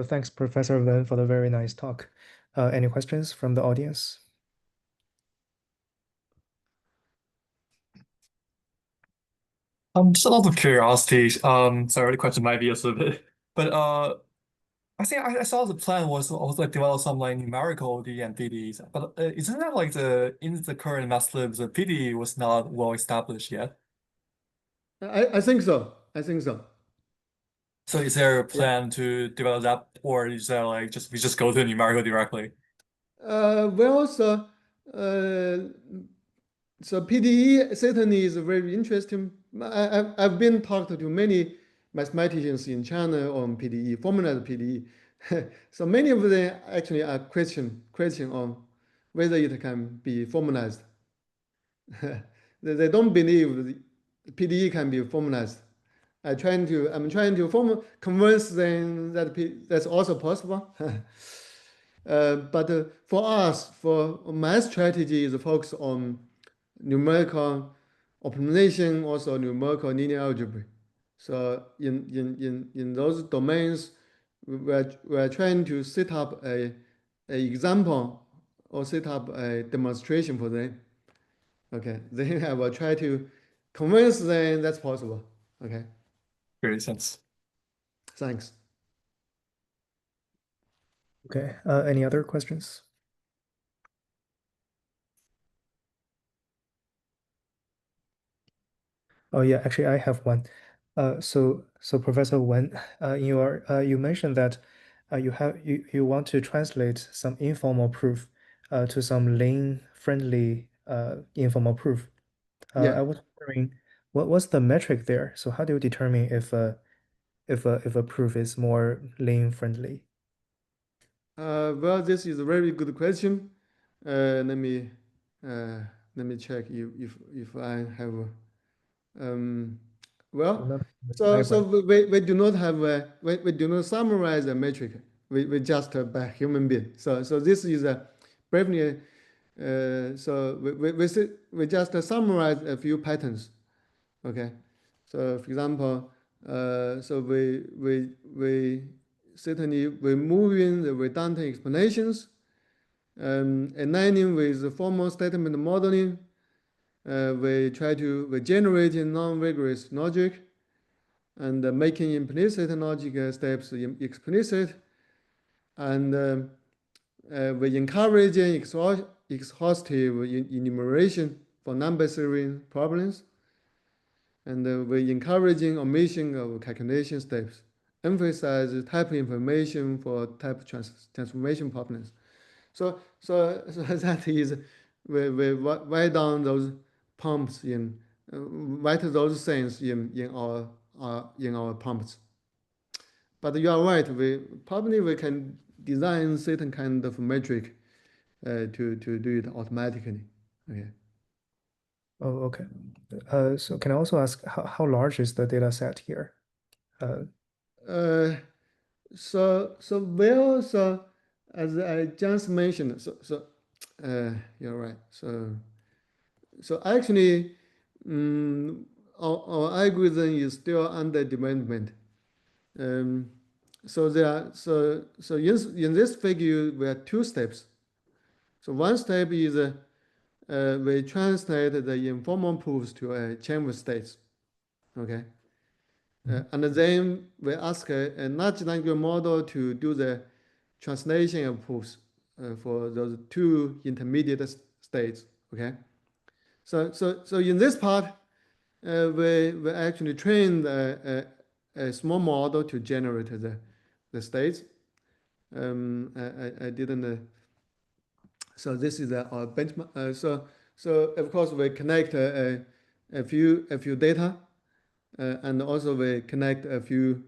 Thanks, Professor Wen, for the very nice talk. Any questions from the audience? Just out of curiosity, sorry, the question might be a little bit, but I think I saw the plan was like develop some like numerical D and PDEs, but isn't that like in the current math libs, the PDE was not well established yet? I think so. I think so. So is there a Yeah. plan to develop that, or is there like we just go to numerical directly? Well, so PDE certainly is very interesting. I've been talked to many mathematicians in China on PDE, formalized PDE. So many of them actually are question on whether it can be formalized. They don't believe PDE can be formalized. I'm trying to convince them that that's also possible. But for us, for my strategy is focused on numerical optimization, also numerical linear algebra. So in those domains, we are trying to set up a example or set up a demonstration for them. Okay, then I will try to convince them that's possible. Okay, Great sense. thanks. Okay. Any other questions? Oh yeah, actually I have one. So Professor Wen, you mentioned that you want to translate some informal proof to some Lean-friendly informal proof. Yeah. I was wondering what's the metric there? So how do you determine if a proof is more Lean-friendly? Well, this is a very good question. Let me check if I have. Well, Not so diagram. we do not have we do not summarize a metric. We just by human being. So this is a briefly. So we just summarize a few patterns. Okay. So for example, so we certainly we move in the redundant explanations, aligning with the formal statement modeling. We generate non-rigorous logic and making implicit logic steps explicit, and we encourage exhaustive enumeration for number theory problems, and we encouraging omission of calculation steps, emphasize type information for type transformation problems. So that is, we write down those prompts write those things in our prompts. But you are right. We can design certain kind of metric to do it automatically. Okay. Oh, okay. So can I also ask how large is the data set here? Uh, so as I just mentioned, You're right. So actually, our algorithm is still under development. Um, so there are so in this figure we have two steps. So one step is we translate the informal proofs to chamber states. Okay. And then we ask a large language model to do the translation of proofs for those two intermediate states. Okay. So in this part, we actually trained a small model to generate the states. I didn't. So this is our benchmark. So of course we connect a few data, and also we connect a few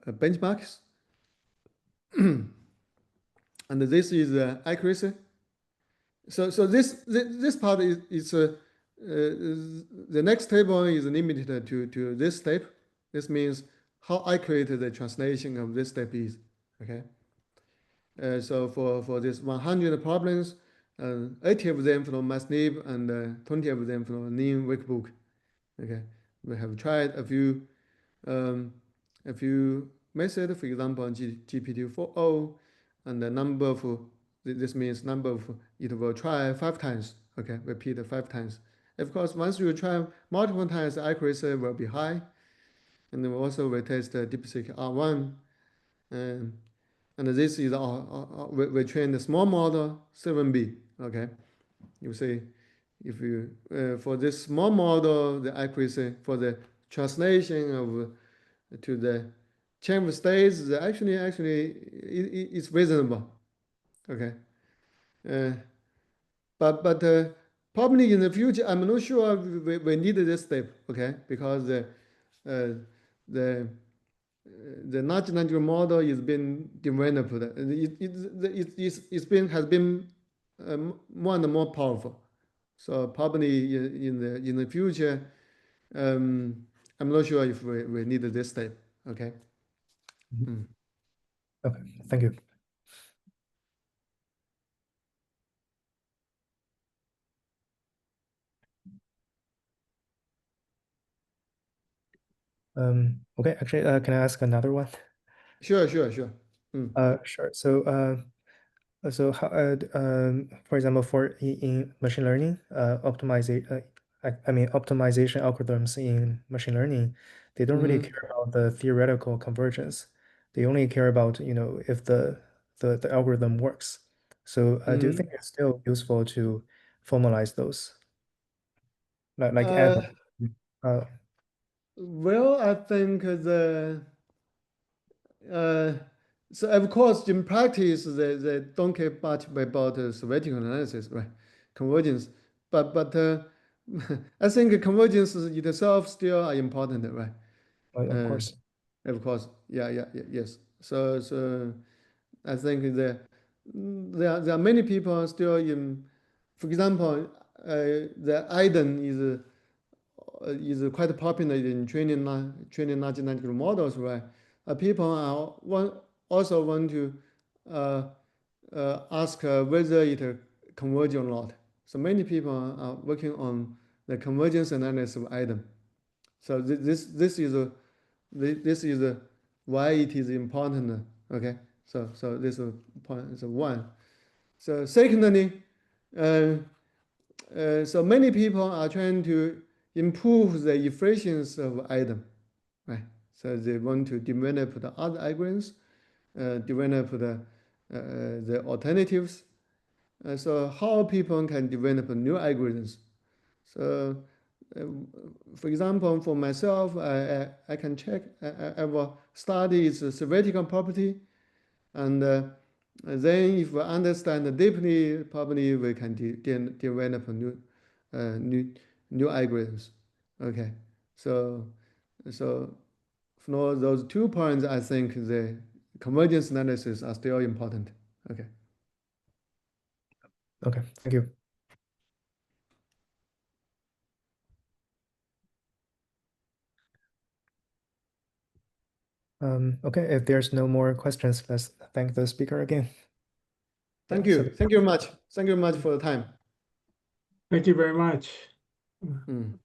benchmarks, and this is accuracy. So this part is the next table is limited to this step. This means how accurate the translation of this step is. Okay. So for this 100 problems, 80 of them from MathLib and 20 of them from Lean Workbook. Okay, we have tried a few methods, for example, GPT-4o, and the number of this means number of it will try 5 times. Okay, repeat 5 times. Of course, once you try multiple times, the accuracy will be high. And then also we test DeepSeek R1. And this is we train the small model 7B. Okay, you see, if you for this small model, the accuracy for the translation of to the chamber states, actually it's reasonable. Okay, uh, but probably in the future, I'm not sure we need this step. Okay, because the the large language model is being developed. Has been more and more powerful. So probably in the future, I'm not sure if we need this step. Okay. Mm. Okay, thank you. Okay, actually, can I ask another one? Sure. Mm. Sure. So how, for example, in machine learning, I mean optimization algorithms in machine learning, they don't really Mhm. care about the theoretical convergence. They only care about, if the algorithm works. So do you Mhm. think it's still useful to formalize those, like add? Uh, Uh, well, I think uh, so of course in practice they don't care much about theoretical analysis, right? Convergence, but I think convergence itself still are important, right? of Uh, course. of course, yes. So I think there are many people still in, for example, the IDEN is quite popular in training large language models, right? People also want to uh, ask whether it converges or not. So many people are working on the convergence analysis of item. So this is why it is important. Okay, so this is point is one. So secondly, uh, so many people are trying to improve the efficiency of item, right? So they want to develop the other algorithms, develop the alternatives. So how people can develop new algorithms. So uh, for example, for myself, I can check, I will study its theoretical property, and then if we understand deeply, probably we can develop new algorithms. Okay, so so for those 2 points, I think the convergence analysis are still important. Okay. Okay, thank you. Okay, if there's no more questions, let's thank the speaker again. Thank Yeah, you. Thank you very much. Thank you very much for the time. Thank you very much. Mm.